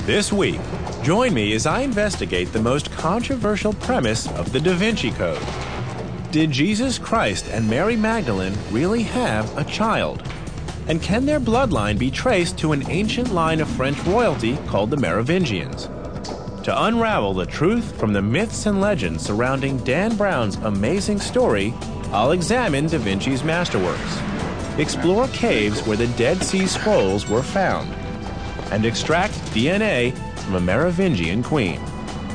This week, join me as I investigate the most controversial premise of the Da Vinci Code. Did Jesus Christ and Mary Magdalene really have a child? And can their bloodline be traced to an ancient line of French royalty called the Merovingians? To unravel the truth from the myths and legends surrounding Dan Brown's amazing story, I'll examine Da Vinci's masterworks, explore caves where the Dead Sea Scrolls were found, and extract DNA from a Merovingian queen.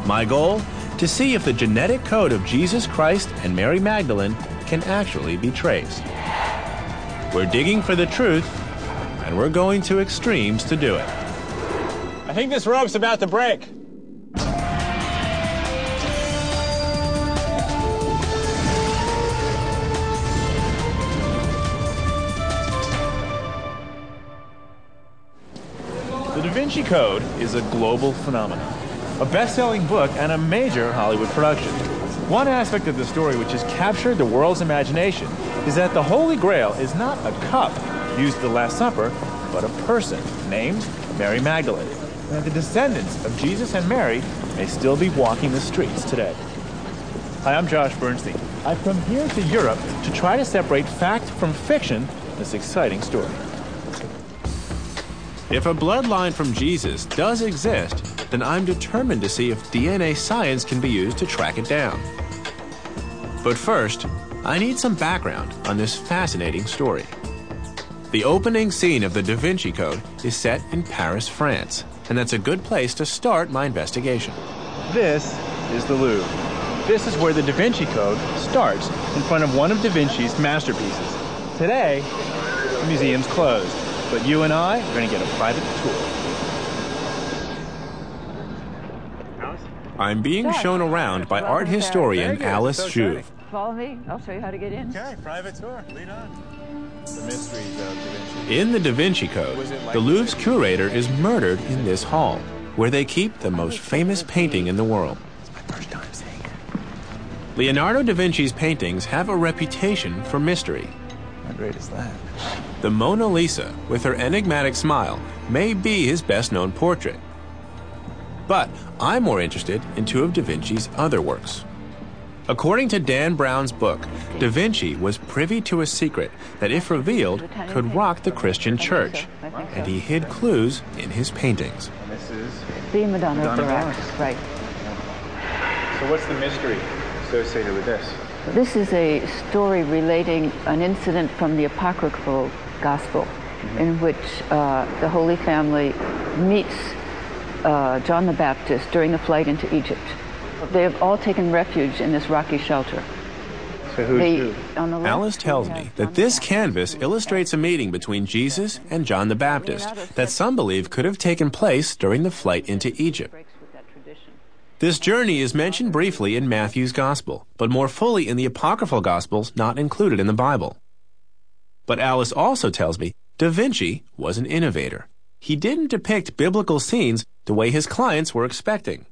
My goal? To see if the genetic code of Jesus Christ and Mary Magdalene can actually be traced. We're digging for the truth, and we're going to extremes to do it. I think this rope's about to break. The Da Vinci Code is a global phenomenon, a best-selling book and a major Hollywood production. One aspect of the story which has captured the world's imagination is that the Holy Grail is not a cup used at the Last Supper, but a person named Mary Magdalene. And the descendants of Jesus and Mary may still be walking the streets today. Hi, I'm Josh Bernstein. I've come here to Europe to try to separate fact from fiction in this exciting story. If a bloodline from Jesus does exist, then I'm determined to see if DNA science can be used to track it down. But first, I need some background on this fascinating story. The opening scene of the Da Vinci Code is set in Paris, France, and that's a good place to start my investigation. This is the Louvre. This is where the Da Vinci Code starts, in front of one of Da Vinci's masterpieces. Today, the museum's closed, but you and I are going to get a private tour. I'm being shown around by art historian Alice Jouve. Follow me. I'll show you how to get in. Okay, private tour. Lead on. The mysteries of Da Vinci. In the Da Vinci Code, the Louvre's curator is murdered in this hall, where they keep the most famous painting in the world. It's my first time seeing it. Leonardo da Vinci's paintings have a reputation for mystery. How great is that? The Mona Lisa, with her enigmatic smile, may be his best-known portrait. But I'm more interested in two of Da Vinci's other works. According to Dan Brown's book, Da Vinci was privy to a secret that, if revealed, could rock the Christian church, and he hid clues in his paintings. And this is The Madonna of the Rock. Right. So what's the mystery associated with this? This is a story relating an incident from the apocryphal gospel in which the Holy Family meets John the Baptist during the flight into Egypt. They have all taken refuge in this rocky shelter. So who's who? Alice tells me that this canvas illustrates a meeting between Jesus and John the Baptist that some believe could have taken place during the flight into Egypt. This journey is mentioned briefly in Matthew's Gospel, but more fully in the apocryphal Gospels not included in the Bible. But Alice also tells me Da Vinci was an innovator. He didn't depict biblical scenes the way his clients were expecting.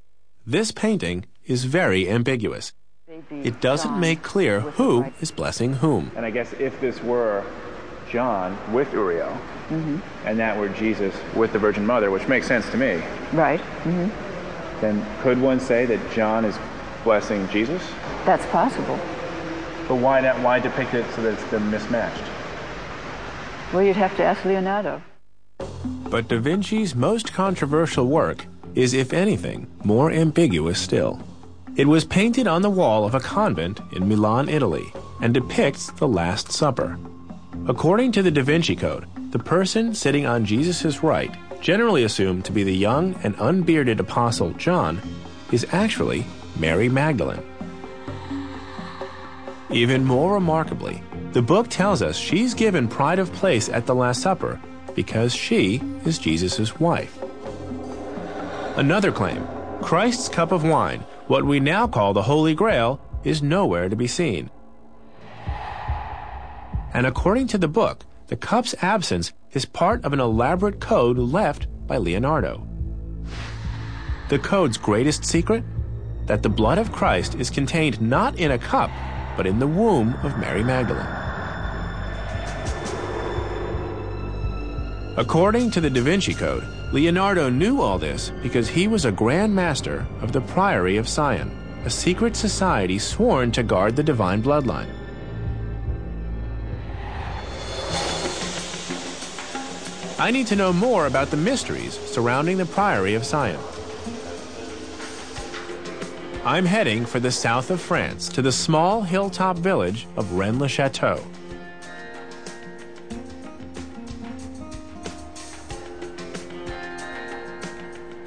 This painting is very ambiguous. It doesn't make clear who is blessing whom. And I guess if this were John with Uriel, and that were Jesus with the Virgin Mother, which makes sense to me, Right. then could one say that John is blessing Jesus? That's possible. But why not? Why depict it so that it's mismatched? Well, you'd have to ask Leonardo. But Da Vinci's most controversial work is, if anything, more ambiguous still. It was painted on the wall of a convent in Milan, Italy, and depicts the Last Supper. According to the Da Vinci Code, the person sitting on Jesus' right, generally assumed to be the young and unbearded apostle John, is actually Mary Magdalene. Even more remarkably, the book tells us she's given pride of place at the Last Supper because she is Jesus' wife. Another claim, Christ's cup of wine, what we now call the Holy Grail, is nowhere to be seen. And according to the book, the cup's absence is part of an elaborate code left by Leonardo. The code's greatest secret? That the blood of Christ is contained not in a cup, but in the womb of Mary Magdalene. According to the Da Vinci Code, Leonardo knew all this because he was a Grand Master of the Priory of Sion, a secret society sworn to guard the divine bloodline. I need to know more about the mysteries surrounding the Priory of Sion. I'm heading for the south of France to the small hilltop village of Rennes-le-Château.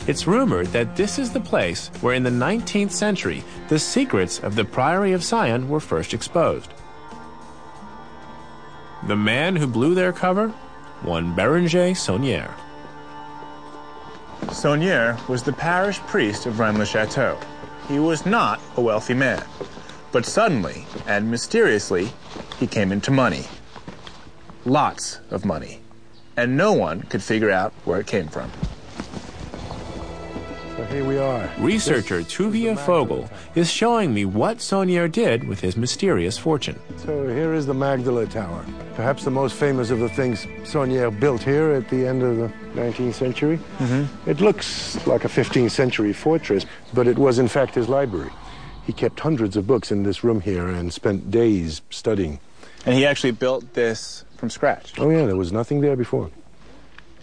It's rumored that this is the place where in the 19th century the secrets of the Priory of Sion were first exposed. The man who blew their cover? One Béranger Saunière. Saunière was the parish priest of Rennes-le-Château. He was not a wealthy man, but suddenly and mysteriously he came into money. Lots of money. And no one could figure out where it came from. So here we are. Researcher Tuvia Fogel is showing me what Saunière did with his mysterious fortune. So here is the Magdala Tower, perhaps the most famous of the things Saunière built here at the end of the 19th century. It looks like a 15th century fortress, but it was in fact his library. He kept hundreds of books in this room here and spent days studying. And he actually built this from scratch. Oh yeah, there was nothing there before.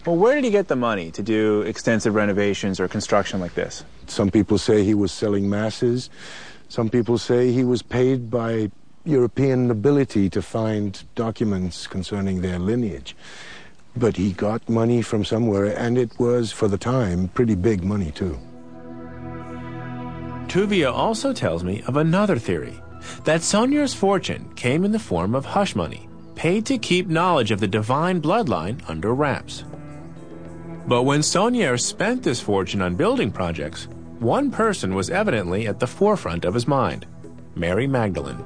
Well, where did he get the money to do extensive renovations or construction like this? Some people say he was selling masses. Some people say he was paid by European nobility to find documents concerning their lineage. But he got money from somewhere, and it was, for the time, pretty big money, too. Tuvia also tells me of another theory, that Saunière's fortune came in the form of hush money, paid to keep knowledge of the divine bloodline under wraps. But when Saunière spent this fortune on building projects, one person was evidently at the forefront of his mind, Mary Magdalene.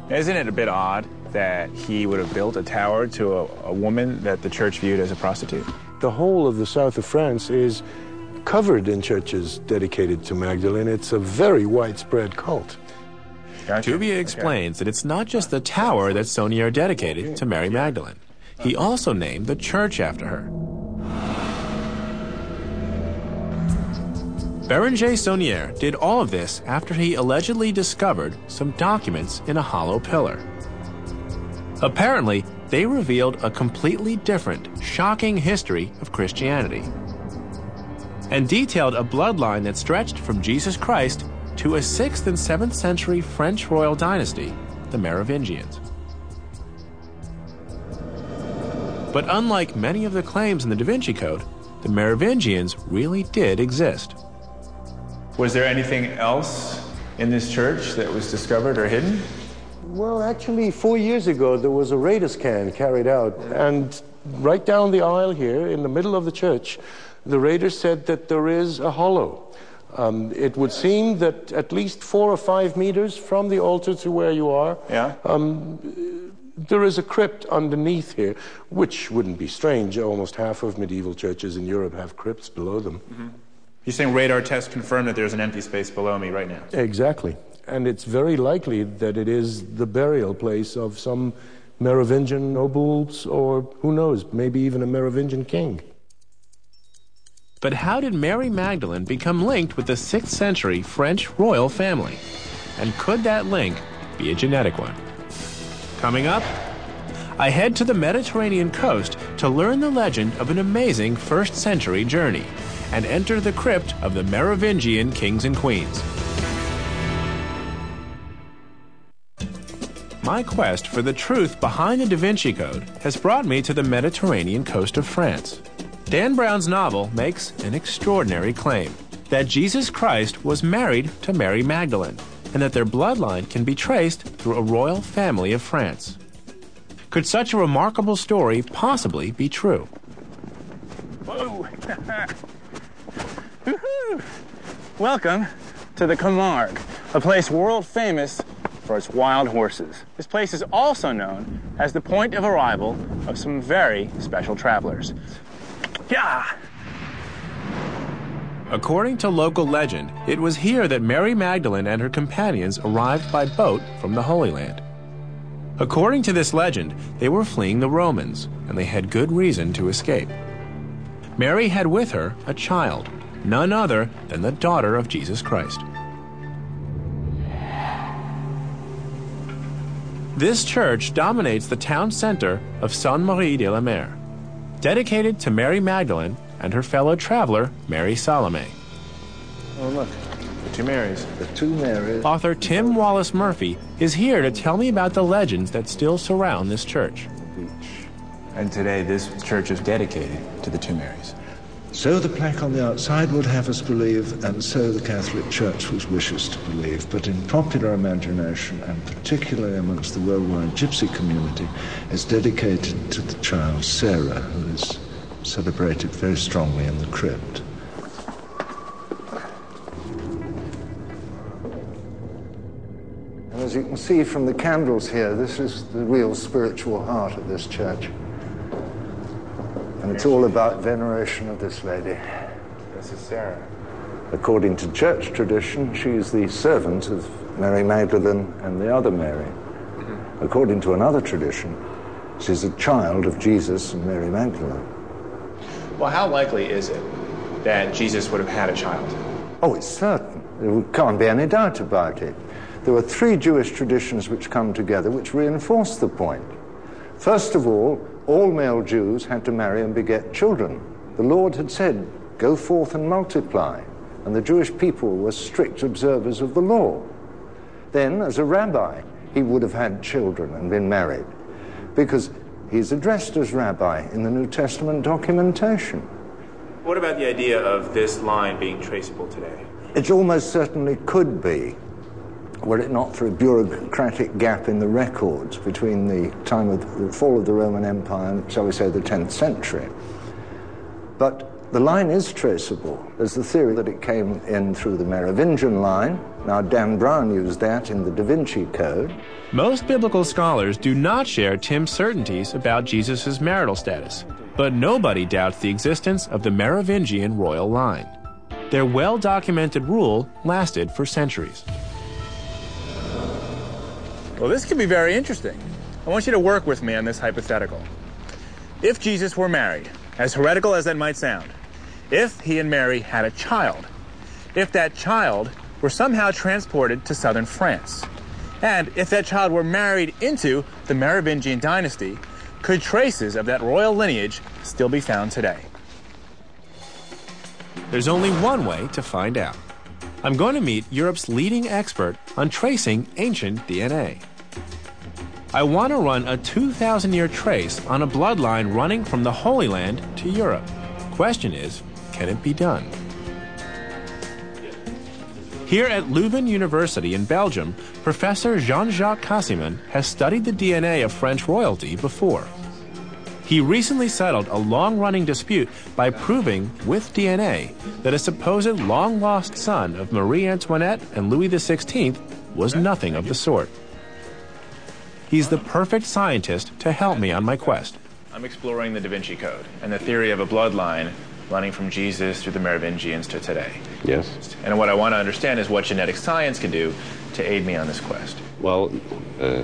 Isn't it a bit odd that he would have built a tower to a woman that the church viewed as a prostitute? The whole of the south of France is covered in churches dedicated to Magdalene. It's a very widespread cult. Gotcha. Tuvia explains that it's not just the tower that Saunière dedicated to Mary Magdalene. He also named the church after her. Béranger Saunière did all of this after he allegedly discovered some documents in a hollow pillar. Apparently, they revealed a completely different, shocking history of Christianity, and detailed a bloodline that stretched from Jesus Christ to a 6th and 7th century French royal dynasty, the Merovingians. But unlike many of the claims in the Da Vinci Code, the Merovingians really did exist. Was there anything else in this church that was discovered or hidden? Well, actually, 4 years ago, there was a radar scan carried out, and right down the aisle here, in the middle of the church, the radar said that there is a hollow. It would seem that at least 4 or 5 meters from the altar to where you are, there is a crypt underneath here, which wouldn't be strange. Almost half of medieval churches in Europe have crypts below them. You're saying radar tests confirm that there's an empty space below me right now? Exactly. And it's very likely that it is the burial place of some Merovingian nobles, or who knows, maybe even a Merovingian king. But how did Mary Magdalene become linked with the 6th century French royal family? And could that link be a genetic one? Coming up, I head to the Mediterranean coast to learn the legend of an amazing 1st century journey and enter the crypt of the Merovingian kings and queens. My quest for the truth behind the Da Vinci Code has brought me to the Mediterranean coast of France. Dan Brown's novel makes an extraordinary claim, that Jesus Christ was married to Mary Magdalene, and that their bloodline can be traced through a royal family of France. Could such a remarkable story possibly be true? Whoa! Welcome to the Camargue, a place world famous for its wild horses. This place is also known as the point of arrival of some very special travelers. Yeah! According to local legend, it was here that Mary Magdalene and her companions arrived by boat from the Holy Land. According to this legend, they were fleeing the Romans, and they had good reason to escape. Mary had with her a child, none other than the daughter of Jesus Christ. This church dominates the town center of Sainte-Marie-de-la-Mer, dedicated to Mary Magdalene and her fellow traveler, Mary Salome. Oh, look. The two Marys. The two Marys. Author Tim Wallace Murphy is here to tell me about the legends that still surround this church. And today, this church is dedicated to the two Marys. So the plaque on the outside would have us believe, and so the Catholic Church wishes to believe. But in popular imagination, and particularly amongst the worldwide gypsy community, it's dedicated to the child Sarah, who is celebrated very strongly in the crypt. And as you can see from the candles here, this is the real spiritual heart of this church. And it's all about veneration of this lady. This is Sarah. According to church tradition, she is the servant of Mary Magdalene and the other Mary. According to another tradition, she's a child of Jesus and Mary Magdalene. Well, how likely is it that Jesus would have had a child? Oh, it's certain. There can't be any doubt about it. There are three Jewish traditions which come together which reinforce the point. First of all male Jews had to marry and beget children. The Lord had said, "Go forth and multiply," and the Jewish people were strict observers of the law. Then, as a rabbi, he would have had children and been married, because he's addressed as rabbi in the New Testament documentation. What about the idea of this line being traceable today? It almost certainly could be, were it not for a bureaucratic gap in the records between the time of the fall of the Roman Empire and, shall we say, the 10th century. But the line is traceable. There's the theory that it came in through the Merovingian line. Now, Dan Brown used that in the Da Vinci Code. Most biblical scholars do not share Tim's certainties about Jesus' marital status, but nobody doubts the existence of the Merovingian royal line. Their well-documented rule lasted for centuries. Well, this could be very interesting. I want you to work with me on this hypothetical. If Jesus were married, as heretical as that might sound, if he and Mary had a child, if that child were somehow transported to southern France, and if that child were married into the Merovingian dynasty, could traces of that royal lineage still be found today? There's only one way to find out. I'm going to meet Europe's leading expert on tracing ancient DNA. I want to run a 2,000-year trace on a bloodline running from the Holy Land to Europe. Question is, can it be done? Here at Leuven University in Belgium, Professor Jean-Jacques Cassiman has studied the DNA of French royalty before. He recently settled a long-running dispute by proving, with DNA, that a supposed long-lost son of Marie Antoinette and Louis XVI was nothing of the sort. He's the perfect scientist to help me on my quest. I'm exploring the Da Vinci Code and the theory of a bloodline running from Jesus through the Merovingians to today. Yes. And what I want to understand is what genetic science can do to aid me on this quest. Well,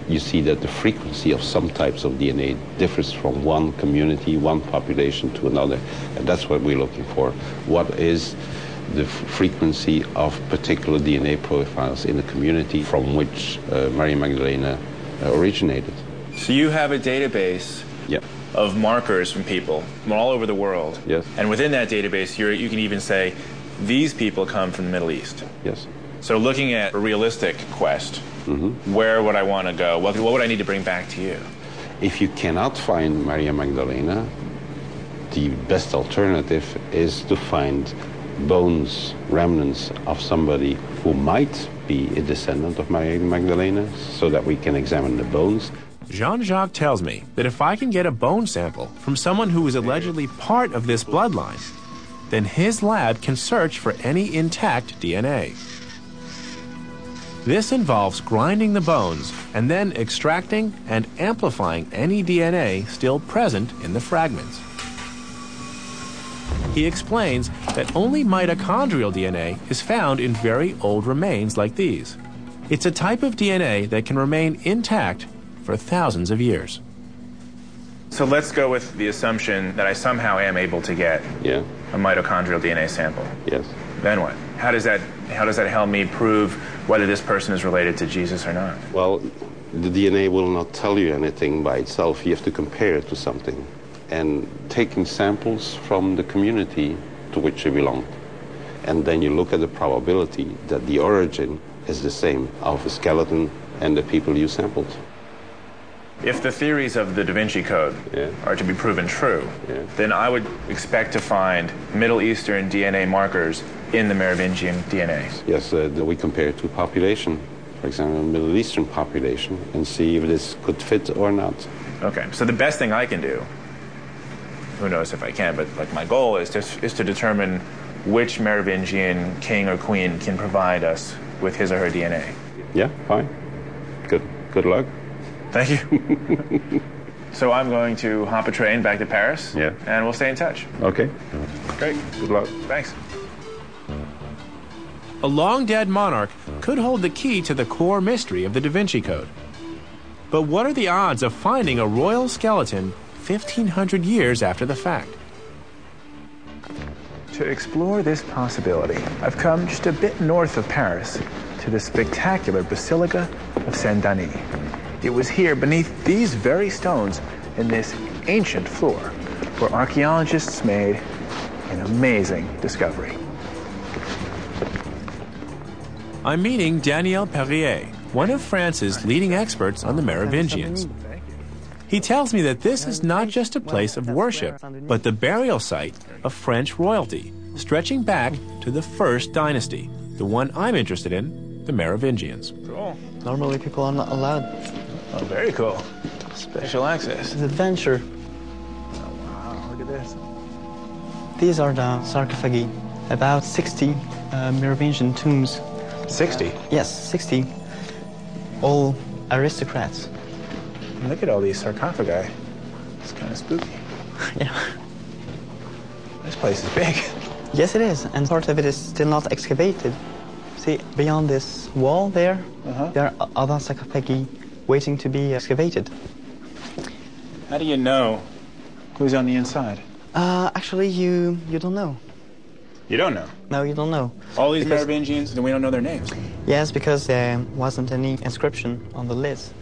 you see that the frequency of some types of DNA differs from one community, one population to another, and that's what we're looking for. What is the frequency of particular DNA profiles in the community from which Mary Magdalene originated? So you have a database of markers from people from all over the world. Yes. And within that database, you can even say, these people come from the Middle East. Yes. So looking at a realistic quest, where would I want to go? What would I need to bring back to you? If you cannot find Maria Magdalena, the best alternative is to find bones, remnants of somebody who might be a descendant of Maria Magdalena, so that we can examine the bones. Jean-Jacques tells me that if I can get a bone sample from someone who is allegedly part of this bloodline, then his lab can search for any intact DNA. This involves grinding the bones and then extracting and amplifying any DNA still present in the fragments. He explains that only mitochondrial DNA is found in very old remains like these. It's a type of DNA that can remain intact for thousands of years. So let's go with the assumption that I somehow am able to get Yeah. a mitochondrial DNA sample. Yes. Then what? How does that help me prove whether this person is related to Jesus or not? Well, the DNA will not tell you anything by itself. You have to compare it to something. And taking samples from the community to which you belong. And then you look at the probability that the origin is the same of a skeleton and the people you sampled. If the theories of the Da Vinci Code are to be proven true, then I would expect to find Middle Eastern DNA markers in the Merovingian DNA. Yes, we compare it to population, for example, the Middle Eastern population, and see if this could fit or not. Okay, so the best thing I can do, who knows if I can, but like my goal is to determine which Merovingian king or queen can provide us with his or her DNA. Yeah, fine. Good luck. Thank you. So I'm going to hop a train back to Paris, and we'll stay in touch. Okay. Great. Good luck. Thanks. A long-dead monarch could hold the key to the core mystery of the Da Vinci Code. But what are the odds of finding a royal skeleton 1,500 years after the fact? To explore this possibility, I've come just a bit north of Paris to the spectacular Basilica of Saint-Denis. It was here, beneath these very stones, in this ancient floor, where archaeologists made an amazing discovery. I'm meeting Daniel Perrier, one of France's leading experts on the Merovingians. He tells me that this is not just a place of worship, but the burial site of French royalty, stretching back to the first dynasty, the one I'm interested in, the Merovingians. Cool. Normally people are not allowed. Oh, very cool. Special access. It's an adventure. Oh, wow, look at this. These are the sarcophagi. About 60 Merovingian tombs. 60? Yes, 60. All aristocrats. Look at all these sarcophagi. It's kind of spooky. Yeah. This place is big. Yes, it is. And part of it is still not excavated. See, beyond this wall there, there are other sarcophagi waiting to be excavated. How do you know who's on the inside? Actually, you don't know. You don't know? No, you don't know. All these Merovingians, then we don't know their names. Yes, because there wasn't any inscription on the lids.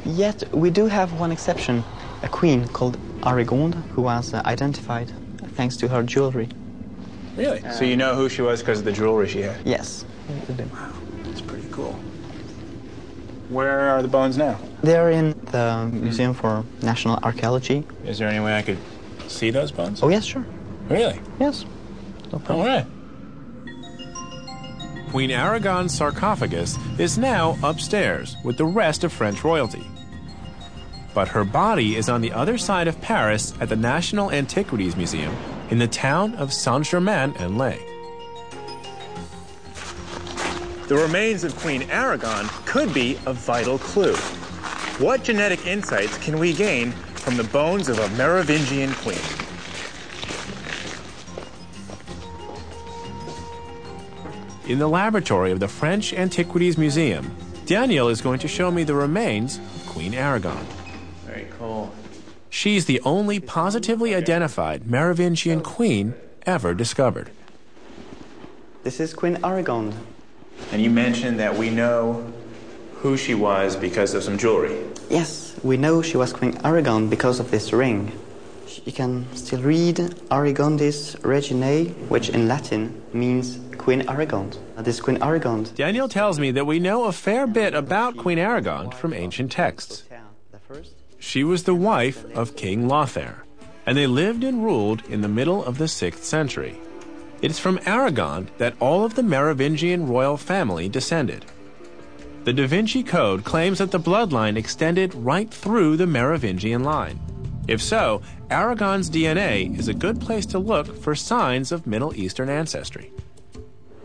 Yet, we do have one exception, a queen called Arigonde, who was identified thanks to her jewelry. Really? So you know who she was because of the jewelry she had? Yes. Wow, that's pretty cool. Where are the bones now? They're in the Museum for National Archaeology. Is there any way I could see those bones? Oh, yes, sure. Really? Yes. No problem. All right. Queen Aragon's sarcophagus is now upstairs with the rest of French royalty. But her body is on the other side of Paris at the National Antiquities Museum in the town of Saint-Germain-en-Laye. The remains of Queen Aragon could be a vital clue. What genetic insights can we gain from the bones of a Merovingian queen? In the laboratory of the French Antiquities Museum, Daniel is going to show me the remains of Queen Aragon. Very cool. She's the only positively identified Merovingian queen ever discovered. This is Queen Aragonde. And you mentioned that we know who she was because of some jewelry. Yes, we know she was Queen Aragonde because of this ring. You can still read Aragondis Reginae, which in Latin means Queen Aragonde. This Queen Aragonde. Daniel tells me that we know a fair bit about Queen Aragonde from ancient texts. She was the wife of King Lothair, and they lived and ruled in the middle of the 6th century. It is from Aragon that all of the Merovingian royal family descended. The Da Vinci Code claims that the bloodline extended right through the Merovingian line. If so, Aragon's DNA is a good place to look for signs of Middle Eastern ancestry.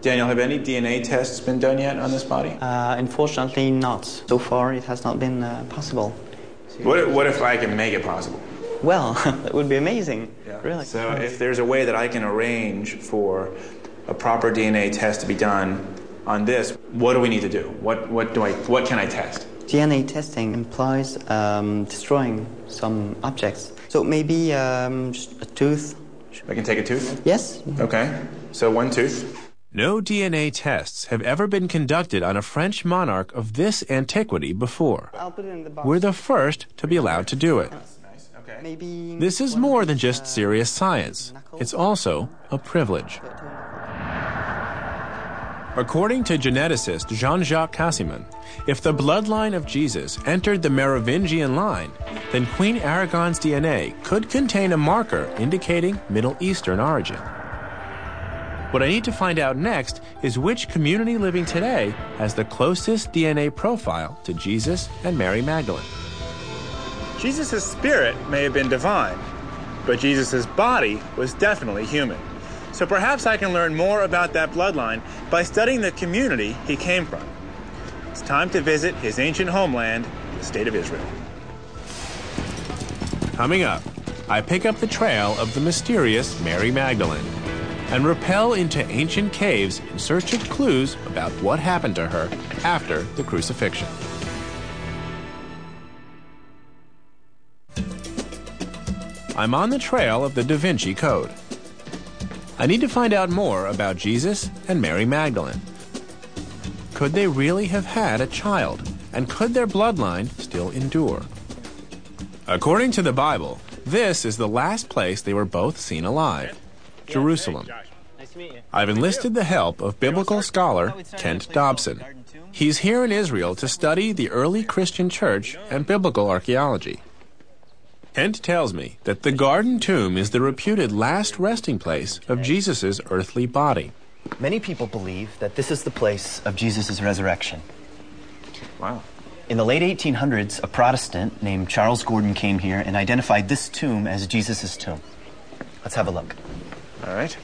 Daniel, have any DNA tests been done yet on this body? Unfortunately not. So far it has not been possible. What if I can make it possible? Well, that would be amazing. Yeah. Really. So if there's a way that I can arrange for a proper DNA test to be done on this, what do we need to do? What can I test? DNA testing implies destroying some objects. So maybe just a tooth. I can take a tooth? Yes. Okay. So one tooth. No DNA tests have ever been conducted on a French monarch of this antiquity before. I'll put it in the box. We're the first to be allowed to do it. Nice. Okay. Maybe This is more than just serious science. It's also a privilege. According to geneticist Jean-Jacques Cassiman, if the bloodline of Jesus entered the Merovingian line, then Queen Aragon's DNA could contain a marker indicating Middle Eastern origin. What I need to find out next is which community living today has the closest DNA profile to Jesus and Mary Magdalene. Jesus' spirit may have been divine, but Jesus' body was definitely human. So perhaps I can learn more about that bloodline by studying the community he came from. It's time to visit his ancient homeland, the state of Israel. Coming up, I pick up the trail of the mysterious Mary Magdalene and rappel into ancient caves in search of clues about what happened to her after the crucifixion. I'm on the trail of the Da Vinci Code. I need to find out more about Jesus and Mary Magdalene. Could they really have had a child? And could their bloodline still endure? According to the Bible, this is the last place they were both seen alive, Jerusalem. I've enlisted the help of biblical scholar Kent Dobson. He's here in Israel to study the early Christian church and biblical archaeology. Kent tells me that the Garden Tomb is the reputed last resting place of Jesus' earthly body. Many people believe that this is the place of Jesus' resurrection. Wow. In the late 1800s, a Protestant named Charles Gordon came here and identified this tomb as Jesus' tomb. Let's have a look. All right.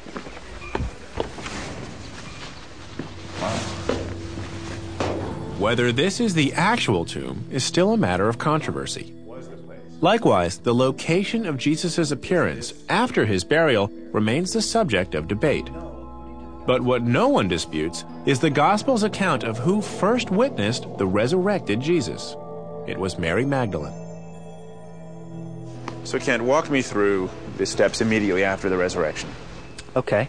Wow. Whether this is the actual tomb is still a matter of controversy. Likewise, the location of Jesus' appearance after his burial remains the subject of debate. But what no one disputes is the Gospel's account of who first witnessed the resurrected Jesus. It was Mary Magdalene. So Kent, walk me through the steps immediately after the resurrection. Okay.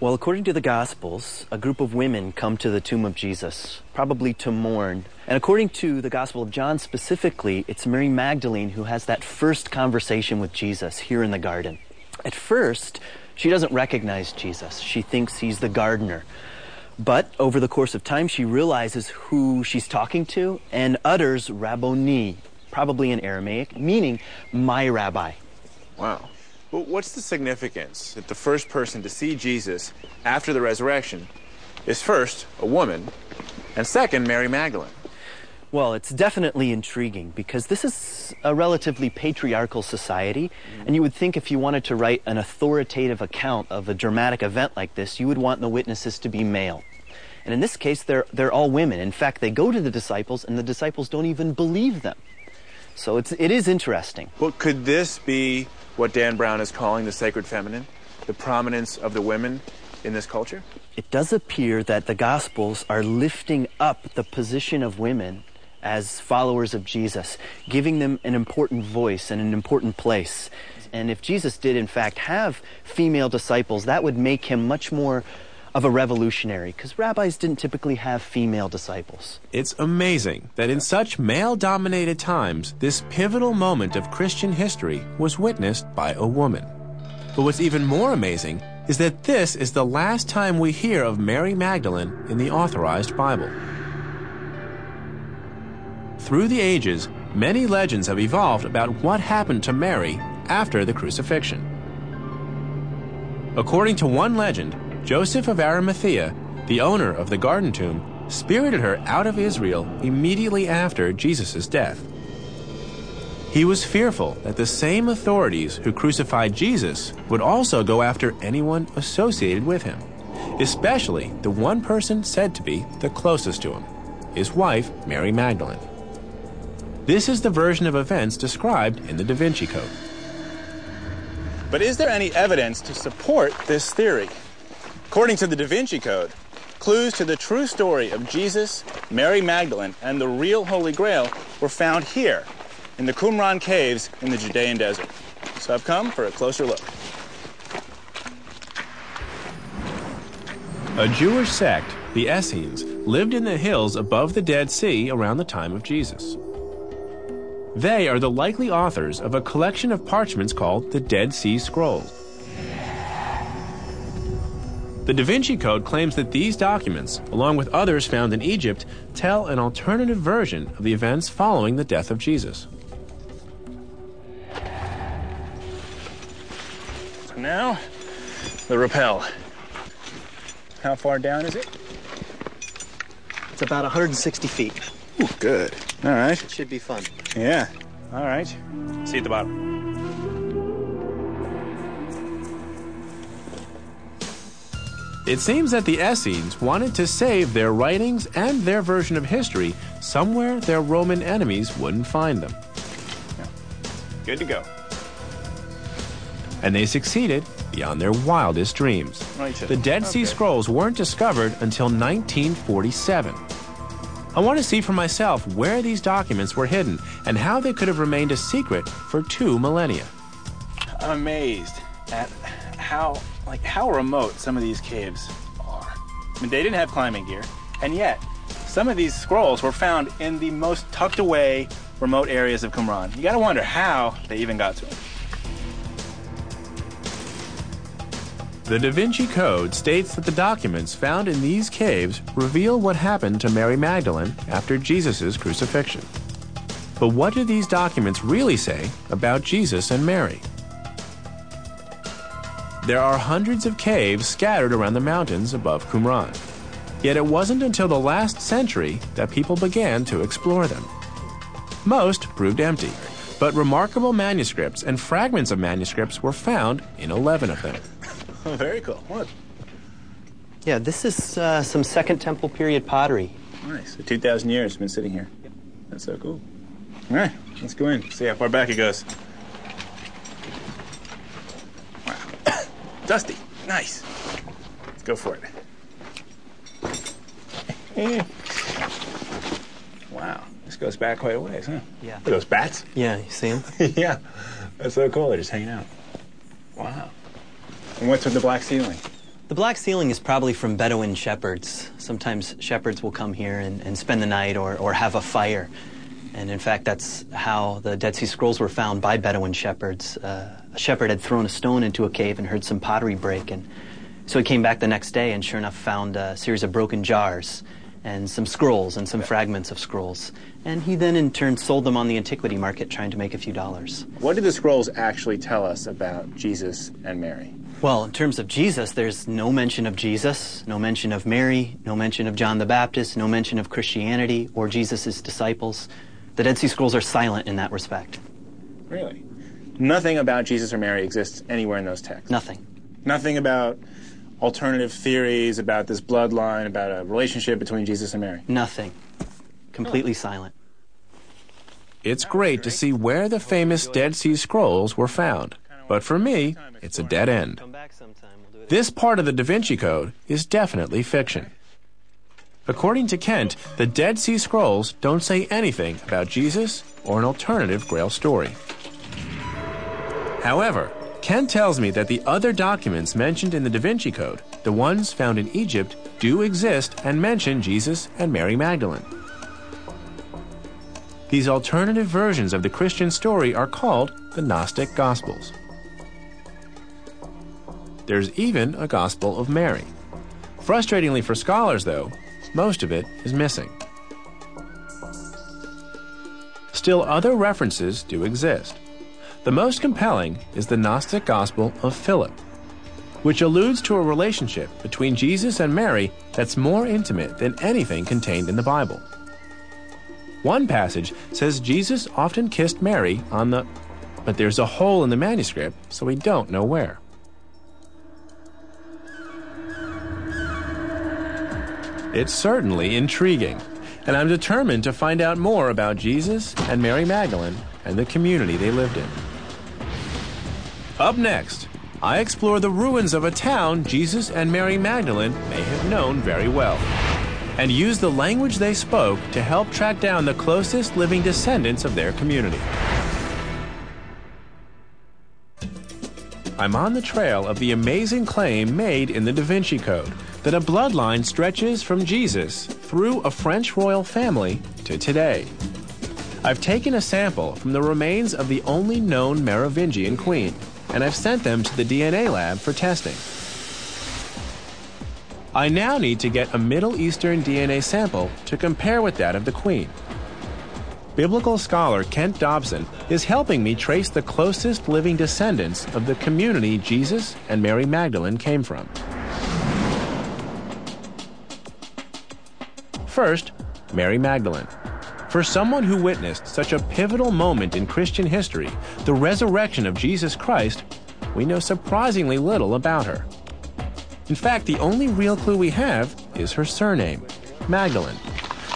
Well, according to the Gospels, a group of women come to the tomb of Jesus, probably to mourn. And according to the Gospel of John specifically, it's Mary Magdalene who has that first conversation with Jesus here in the garden. At first, she doesn't recognize Jesus. She thinks he's the gardener. But over the course of time, she realizes who she's talking to and utters Rabboni, probably in Aramaic, meaning my rabbi. Wow. Well, what's the significance that the first person to see Jesus after the resurrection is first a woman and second Mary Magdalene? Well, it's definitely intriguing because this is a relatively patriarchal society, and you would think if you wanted to write an authoritative account of a dramatic event like this, you would want the witnesses to be male. And in this case, they're all women. In fact, they go to the disciples, and the disciples don't even believe them. So it is interesting. Well, could this be what Dan Brown is calling the sacred feminine, the prominence of the women in this culture? It does appear that the Gospels are lifting up the position of women as followers of Jesus, giving them an important voice and an important place. And if Jesus did, in fact, have female disciples, that would make him much more of a revolutionary, because rabbis didn't typically have female disciples. It's amazing that in such male-dominated times, this pivotal moment of Christian history was witnessed by a woman. But what's even more amazing is that this is the last time we hear of Mary Magdalene in the authorized Bible. Through the ages, many legends have evolved about what happened to Mary after the crucifixion. According to one legend, Joseph of Arimathea, the owner of the Garden Tomb, spirited her out of Israel immediately after Jesus' death. He was fearful that the same authorities who crucified Jesus would also go after anyone associated with him, especially the one person said to be the closest to him, his wife, Mary Magdalene. This is the version of events described in the Da Vinci Code. But is there any evidence to support this theory? According to the Da Vinci Code, clues to the true story of Jesus, Mary Magdalene, and the real Holy Grail were found here in the Qumran caves in the Judean desert. So I've come for a closer look. A Jewish sect, the Essenes, lived in the hills above the Dead Sea around the time of Jesus. They are the likely authors of a collection of parchments called the Dead Sea Scrolls. The Da Vinci Code claims that these documents, along with others found in Egypt, tell an alternative version of the events following the death of Jesus. So now, the rappel. How far down is it? It's about 160 feet. Ooh, good. All right. It should be fun. Yeah. All right. See you at the bottom. It seems that the Essenes wanted to save their writings and their version of history somewhere their Roman enemies wouldn't find them. Yeah. Good to go. And they succeeded beyond their wildest dreams. Right. The Dead Sea Scrolls weren't discovered until 1947. I want to see for myself where these documents were hidden and how they could have remained a secret for 2 millennia. I'm amazed at how remote some of these caves are. I mean, they didn't have climbing gear, and yet some of these scrolls were found in the most tucked away, remote areas of Qumran. You gotta wonder how they even got to them. The Da Vinci Code states that the documents found in these caves reveal what happened to Mary Magdalene after Jesus' crucifixion. But what do these documents really say about Jesus and Mary? There are hundreds of caves scattered around the mountains above Qumran. Yet it wasn't until the last century that people began to explore them. Most proved empty, but remarkable manuscripts and fragments of manuscripts were found in 11 of them. Oh, very cool. What? Yeah, this is some Second Temple period pottery. Nice. So 2,000 years it's been sitting here. That's so cool. All right, let's go in. See how far back it goes. Wow. Dusty. Nice. Let's go for it. Wow. This goes back quite a ways, huh? Yeah. Look at those bats. Yeah, you see them? Yeah. That's so cool. They're just hanging out. Wow. And what's with the black ceiling? The black ceiling is probably from Bedouin shepherds. Sometimes shepherds will come here and spend the night or have a fire. And in fact, that's how the Dead Sea Scrolls were found, by Bedouin shepherds. A shepherd had thrown a stone into a cave and heard some pottery break. And so he came back the next day and sure enough found a series of broken jars and some scrolls and some fragments of scrolls. And he then in turn sold them on the antiquity market, trying to make a few dollars. What do the scrolls actually tell us about Jesus and Mary? Well, in terms of Jesus, there's no mention of Jesus, no mention of Mary, no mention of John the Baptist, no mention of Christianity or Jesus' disciples. The Dead Sea Scrolls are silent in that respect. Really? Nothing about Jesus or Mary exists anywhere in those texts? Nothing. Nothing about alternative theories, about this bloodline, about a relationship between Jesus and Mary? Nothing. Completely silent. It's great to see where the famous Dead Sea Scrolls were found. But for me, it's a dead end. This part of the Da Vinci Code is definitely fiction. According to Kent, the Dead Sea Scrolls don't say anything about Jesus or an alternative Grail story. However, Kent tells me that the other documents mentioned in the Da Vinci Code, the ones found in Egypt, do exist and mention Jesus and Mary Magdalene. These alternative versions of the Christian story are called the Gnostic Gospels. There's even a Gospel of Mary. Frustratingly for scholars, though, most of it is missing. Still, other references do exist. The most compelling is the Gnostic Gospel of Philip, which alludes to a relationship between Jesus and Mary that's more intimate than anything contained in the Bible. One passage says Jesus often kissed Mary on the... but there's a hole in the manuscript, so we don't know where. It's certainly intriguing, and I'm determined to find out more about Jesus and Mary Magdalene and the community they lived in. Up next, I explore the ruins of a town Jesus and Mary Magdalene may have known very well. and used the language they spoke to help track down the closest living descendants of their community. I'm on the trail of the amazing claim made in the Da Vinci Code that a bloodline stretches from Jesus through a French royal family to today. I've taken a sample from the remains of the only known Merovingian queen, and I've sent them to the DNA lab for testing. I now need to get a Middle Eastern DNA sample to compare with that of the queen. Biblical scholar Kent Dobson is helping me trace the closest living descendants of the community Jesus and Mary Magdalene came from. First, Mary Magdalene. For someone who witnessed such a pivotal moment in Christian history, the resurrection of Jesus Christ, we know surprisingly little about her. In fact, the only real clue we have is her surname, Magdalene.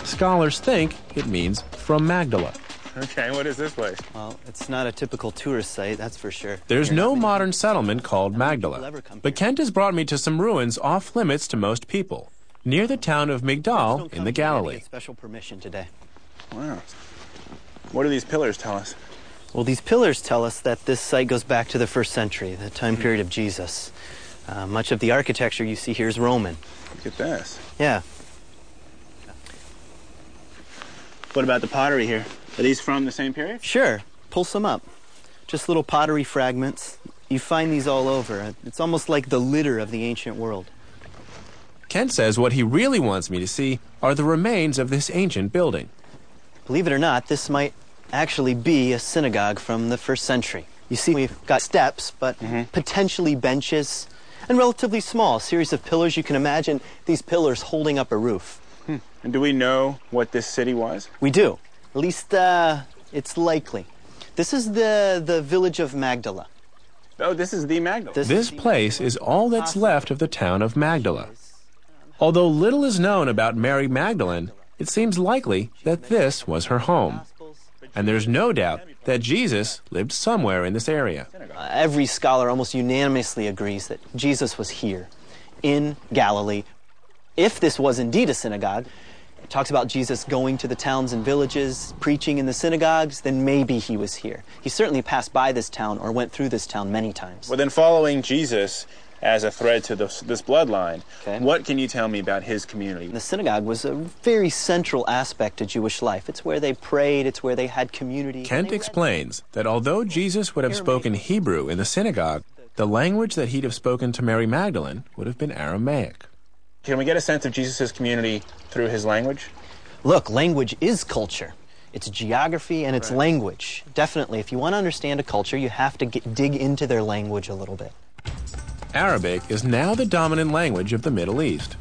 Scholars think it means from Magdala. Okay, what is this place? Well, it's not a typical tourist site, that's for sure. There's no modern settlement called Magdala, but Kent has brought me to some ruins off limits to most people, near the town of Migdal in the Galilee. Special permission today. Wow. What do these pillars tell us? Well, these pillars tell us that this site goes back to the 1st century, the time period of Jesus. Much of the architecture you see here is Roman. Look at this. Yeah. What about the pottery here? Are these from the same period? Sure. Pull some up. Just little pottery fragments. You find these all over. It's almost like the litter of the ancient world. Kent says what he really wants me to see are the remains of this ancient building. Believe it or not, this might actually be a synagogue from the 1st century. You see, we've got steps, but potentially benches, and relatively small, a series of pillars. You can imagine these pillars holding up a roof. And do we know what this city was? We do. At least it's likely. This is the village of Magdala. Oh, this is the Magdala. This place is all that's left of the town of Magdala. Although little is known about Mary Magdalene, it seems likely that this was her home. And there's no doubt that Jesus lived somewhere in this area. Every scholar almost unanimously agrees that Jesus was here, in Galilee. If this was indeed a synagogue, it talks about Jesus going to the towns and villages, preaching in the synagogues, then maybe he was here. He certainly passed by this town or went through this town many times. Well, then following Jesus as a thread to this bloodline, what can you tell me about his community? The synagogue was a very central aspect to Jewish life. It's where they prayed, it's where they had community. Kent explains that although Jesus would have spoken Hebrew in the synagogue, the language that he'd have spoken to Mary Magdalene would have been Aramaic. Can we get a sense of Jesus' community through his language? Look, language is culture. It's geography and it's language. Definitely, if you want to understand a culture, you have to dig into their language a little bit. Arabic is now the dominant language of the Middle East.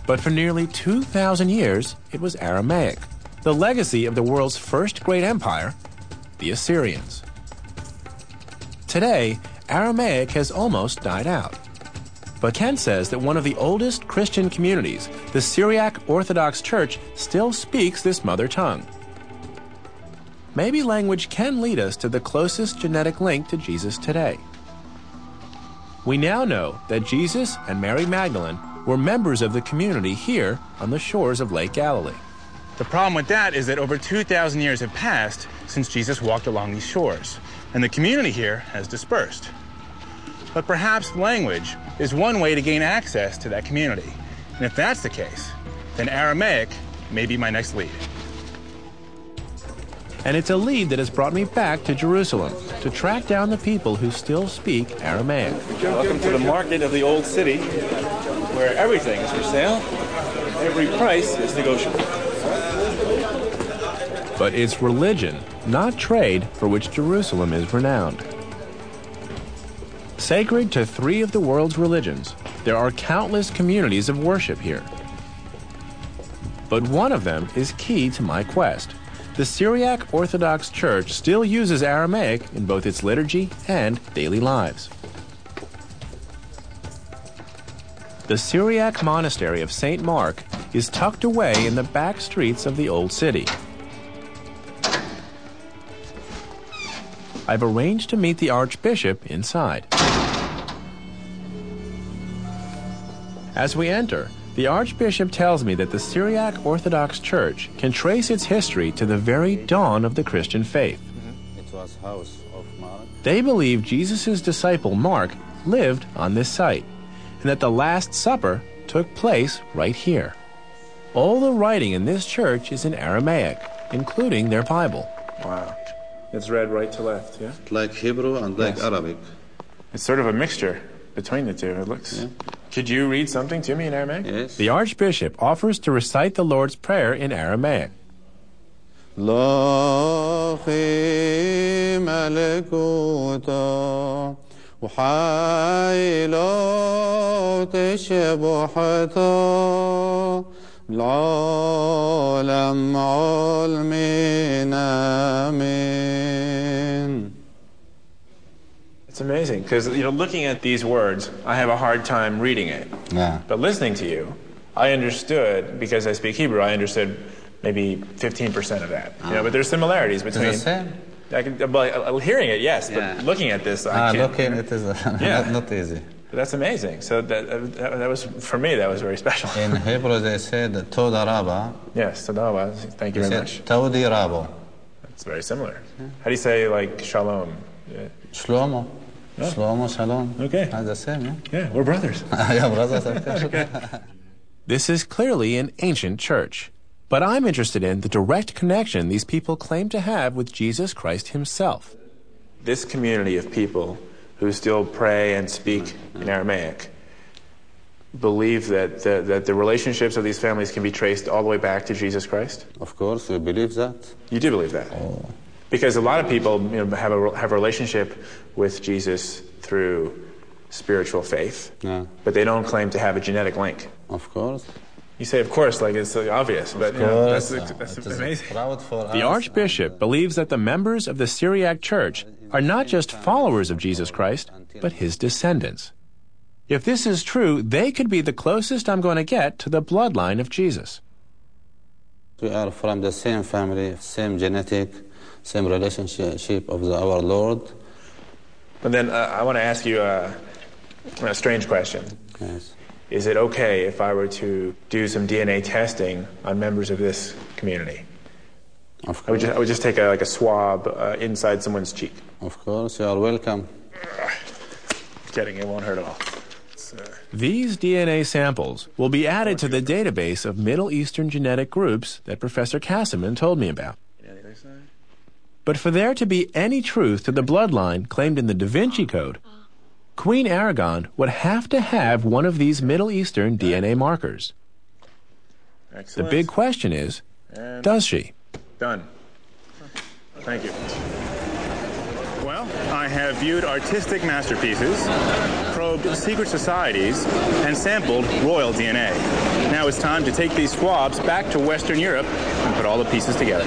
But for nearly 2,000 years, it was Aramaic, the legacy of the world's first great empire, the Assyrians. Today, Aramaic has almost died out. But Kent says that one of the oldest Christian communities, the Syriac Orthodox Church, still speaks this mother tongue. Maybe language can lead us to the closest genetic link to Jesus today. We now know that Jesus and Mary Magdalene were members of the community here on the shores of Lake Galilee. The problem with that is that over 2,000 years have passed since Jesus walked along these shores, and the community here has dispersed. But perhaps language is one way to gain access to that community. And if that's the case, then Aramaic may be my next lead. And it's a lead that has brought me back to Jerusalem to track down the people who still speak Aramaic. Welcome to the market of the old city, where everything is for sale, every price is negotiable. But it's religion, not trade, for which Jerusalem is renowned. Sacred to 3 of the world's religions, there are countless communities of worship here. But one of them is key to my quest. The Syriac Orthodox Church still uses Aramaic in both its liturgy and daily lives. The Syriac monastery of St. Mark is tucked away in the back streets of the old city. I've arranged to meet the Archbishop inside. As we enter, The Archbishop tells me that the Syriac Orthodox Church can trace its history to the very dawn of the Christian faith. It was house of Mark. They believe Jesus' disciple Mark lived on this site, and that the Last Supper took place right here. All the writing in this church is in Aramaic, including their Bible. Wow. It's read right to left, yeah? Like Hebrew and like Yes. Arabic. It's sort of a mixture between the two, it looks. Yeah. Could you read something to me in Aramaic? Yes. The Archbishop offers to recite the Lord's Prayer in Aramaic. لخي ملكوتا وحيلوت شبحتا العالم علمين آمين. It's amazing, because, looking at these words, I have a hard time reading it. Yeah. But listening to you, I understood, because I speak Hebrew, I understood maybe 15% of that. But there's similarities between... Is it the same? Hearing it, yes, but Yeah. looking at this, I can't. Looking, it is not easy. But that's amazing. So that was, for me, that was very special. In Hebrew they said Toda Rabba. Yes, Tadawa. Thank you They very said much. Tawdi Rabo. It's very similar. How do you say, like, shalom? Shlomo. Shlomo, Shalom. Okay. That's the same, yeah? Yeah, we're brothers. Yeah, brothers, of course. This is clearly an ancient church, but I'm interested in the direct connection these people claim to have with Jesus Christ himself. This community of people who still pray and speak in Aramaic believe that the relationships of these families can be traced all the way back to Jesus Christ? Of course, we believe that. You do believe that? Oh. Because a lot of people have a relationship with Jesus through spiritual faith, Yeah. but they don't claim to have a genetic link. Of course. You say, of course, like it's obvious, but that's It is amazing. proud for The us. Archbishop believes that the members of the Syriac Church are not just followers of Jesus Christ, but his descendants. If this is true, they could be the closest I'm going to get to the bloodline of Jesus. We are from the same family, same genetic, same relationship of our Lord. But then I want to ask you a strange question. Yes. Is it okay if I were to do some DNA testing on members of this community? Of I would course. just take a swab inside someone's cheek. Of course, you are welcome. Kidding, it won't hurt at all. These DNA samples will be added to the database of Middle Eastern genetic groups that Professor Kassaman told me about. But for there to be any truth to the bloodline claimed in the Da Vinci Code, Queen Aragon would have to have one of these Middle Eastern DNA markers. The Excellent. big question is, And does she? done. Thank you. Well, I have viewed artistic masterpieces, probed secret societies, and sampled royal DNA. Now it's time to take these swabs back to Western Europe and put all the pieces together.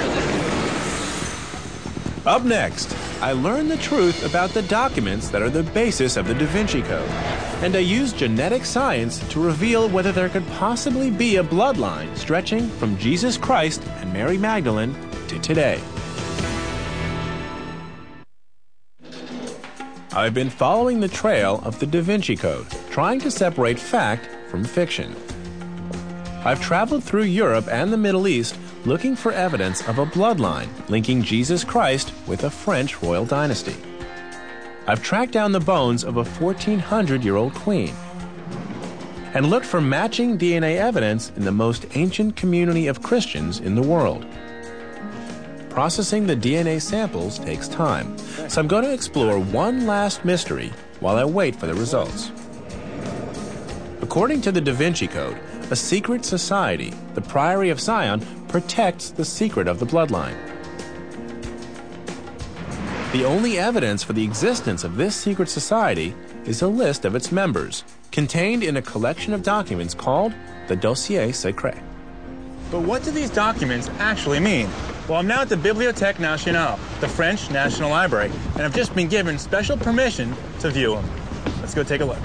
Up next, I learn the truth about the documents that are the basis of the Da Vinci Code, and I use genetic science to reveal whether there could possibly be a bloodline stretching from Jesus Christ and Mary Magdalene to today. I've been following the trail of the Da Vinci Code, trying to separate fact from fiction. I've traveled through Europe and the Middle East looking for evidence of a bloodline linking Jesus Christ with a French royal dynasty. I've tracked down the bones of a 1,400-year-old queen and looked for matching DNA evidence in the most ancient community of Christians in the world. Processing the DNA samples takes time, so I'm going to explore one last mystery while I wait for the results. According to the Da Vinci Code, a secret society, the Priory of Sion, protects the secret of the bloodline. The only evidence for the existence of this secret society is a list of its members, contained in a collection of documents called the Dossier Secret. But what do these documents actually mean? Well, I'm now at the Bibliothèque Nationale, the French National Library, and I've just been given special permission to view them. Let's go take a look.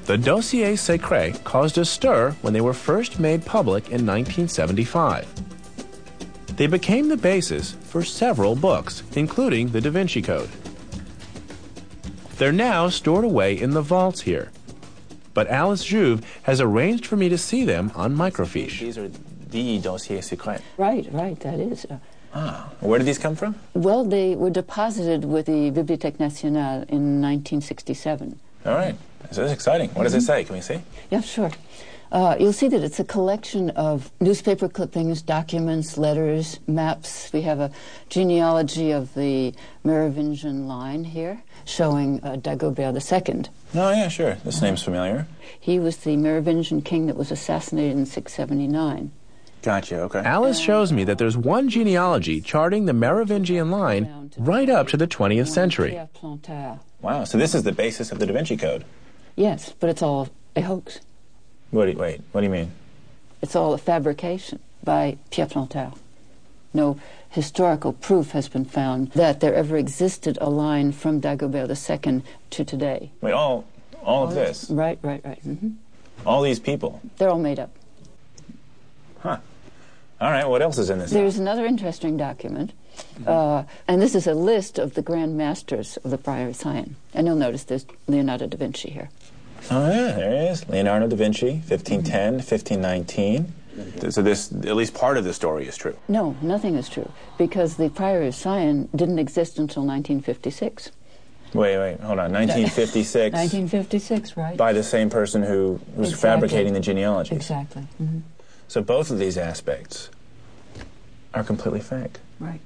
The Dossier Secret caused a stir when they were first made public in 1975. They became the basis for several books, including the Da Vinci Code. They're now stored away in the vaults here. but Alice Jouve has arranged for me to see them on microfiche. These are the dossiers secrets. Right, that is. Where did these come from? Well, they were deposited with the Bibliothèque Nationale in 1967. All right. So this is exciting. What does it say? Can we see? Yeah, sure. You'll see that it's a collection of newspaper clippings, documents, letters, maps. We have a genealogy of the Merovingian line here, showing Dagobert II. Oh, yeah, sure. This name's familiar. He was the Merovingian king that was assassinated in 679. Gotcha, okay. Alice shows me that there's one genealogy charting the Merovingian line right up to the 20th century. Wow, so this is the basis of the Da Vinci Code. Yes, but it's all a hoax. Wait, what do you mean? It's all a fabrication by Pierre Plantard. No historical proof has been found that there ever existed a line from Dagobert II to today. Wait, all of this? Right. Mm-hmm. All these people? They're all made up. Huh. All right, what else is in this? There's another interesting document, and this is a list of the Grand Masters of the Prior Sion. And you'll notice there's Leonardo da Vinci here. Oh, yeah, there he is. Leonardo da Vinci, 1510, 1519. So this, at least part of the story is true? No, nothing is true, because the Prior Sion didn't exist until 1956. Wait, hold on. 1956? 1956, right. By the same person who was fabricating the genealogies? Exactly. Mm-hmm. So both of these aspects are completely fake. Right.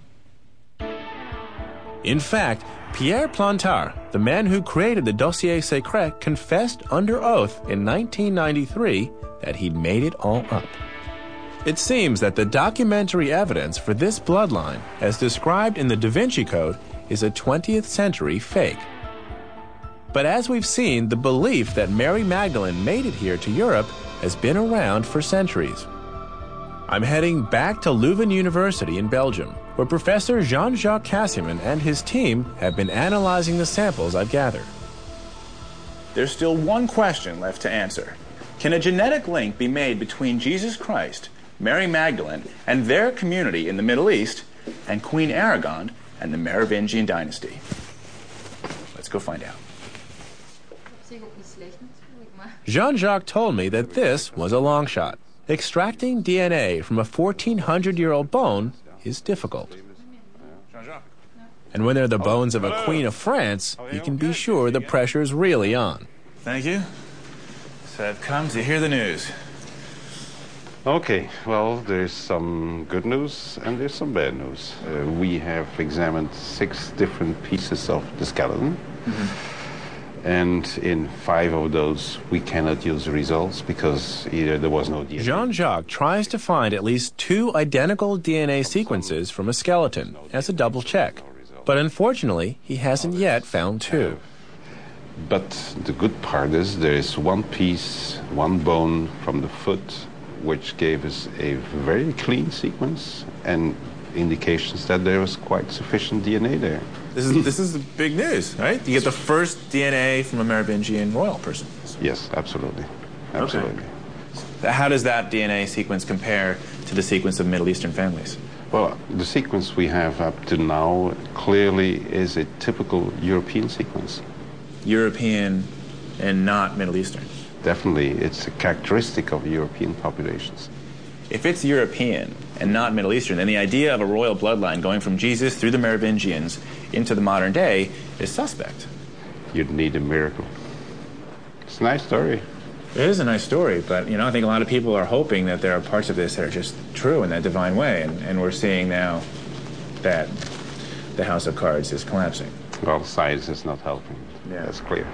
In fact, Pierre Plantard, the man who created the Dossier Secret, confessed under oath in 1993 that he'd made it all up. It seems that the documentary evidence for this bloodline, as described in the Da Vinci Code, is a 20th century fake. But as we've seen, the belief that Mary Magdalene made it here to Europe has been around for centuries. I'm heading back to Leuven University in Belgium, where Professor Jean-Jacques Cassiman and his team have been analyzing the samples I've gathered. There's still one question left to answer. Can a genetic link be made between Jesus Christ, Mary Magdalene, and their community in the Middle East, and Queen Aragon and the Merovingian dynasty? Let's go find out. Jean-Jacques told me that this was a long shot. Extracting DNA from a 1,400-year-old bone is difficult. And when they're the bones of a queen of France, you can be sure the pressure's really on. Thank you. So I've come to hear the news. Okay, well, there's some good news and there's some bad news. We have examined 6 different pieces of the skeleton. And in 5 of those, we cannot use the results because either there was no DNA. Jean-Jacques tries to find at least 2 identical DNA sequences from a skeleton as a double check. But unfortunately, he hasn't yet found 2. But the good part is there is one piece, one bone from the foot, which gave us a very clean sequence and indications that there was quite sufficient DNA there. This is big news, right? You get the first DNA from a Merovingian royal person. Yes, absolutely. Absolutely. Okay. How does that DNA sequence compare to the sequence of Middle Eastern families? Well, the sequence we have up to now clearly is a typical European sequence. European and not Middle Eastern? Definitely, it's a characteristic of European populations. If it's European and not Middle Eastern, then the idea of a royal bloodline going from Jesus through the Merovingians into the modern day is suspect. You'd need a miracle. It's a nice story. It is a nice story, but I think a lot of people are hoping that there are parts of this that are just true in that divine way, and we're seeing now that the House of Cards is collapsing. Well, science is not helping. Yeah, that's clear.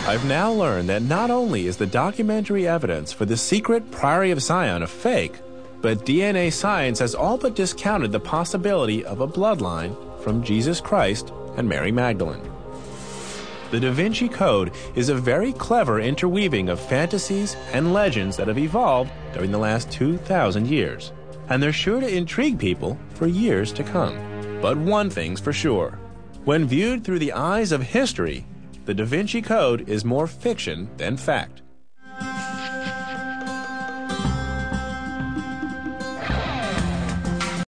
I've now learned that not only is the documentary evidence for the secret Priory of Sion a fake, but DNA science has all but discounted the possibility of a bloodline from Jesus Christ and Mary Magdalene. The Da Vinci Code is a very clever interweaving of fantasies and legends that have evolved during the last 2,000 years. And they're sure to intrigue people for years to come. But one thing's for sure. When viewed through the eyes of history, the Da Vinci Code is more fiction than fact.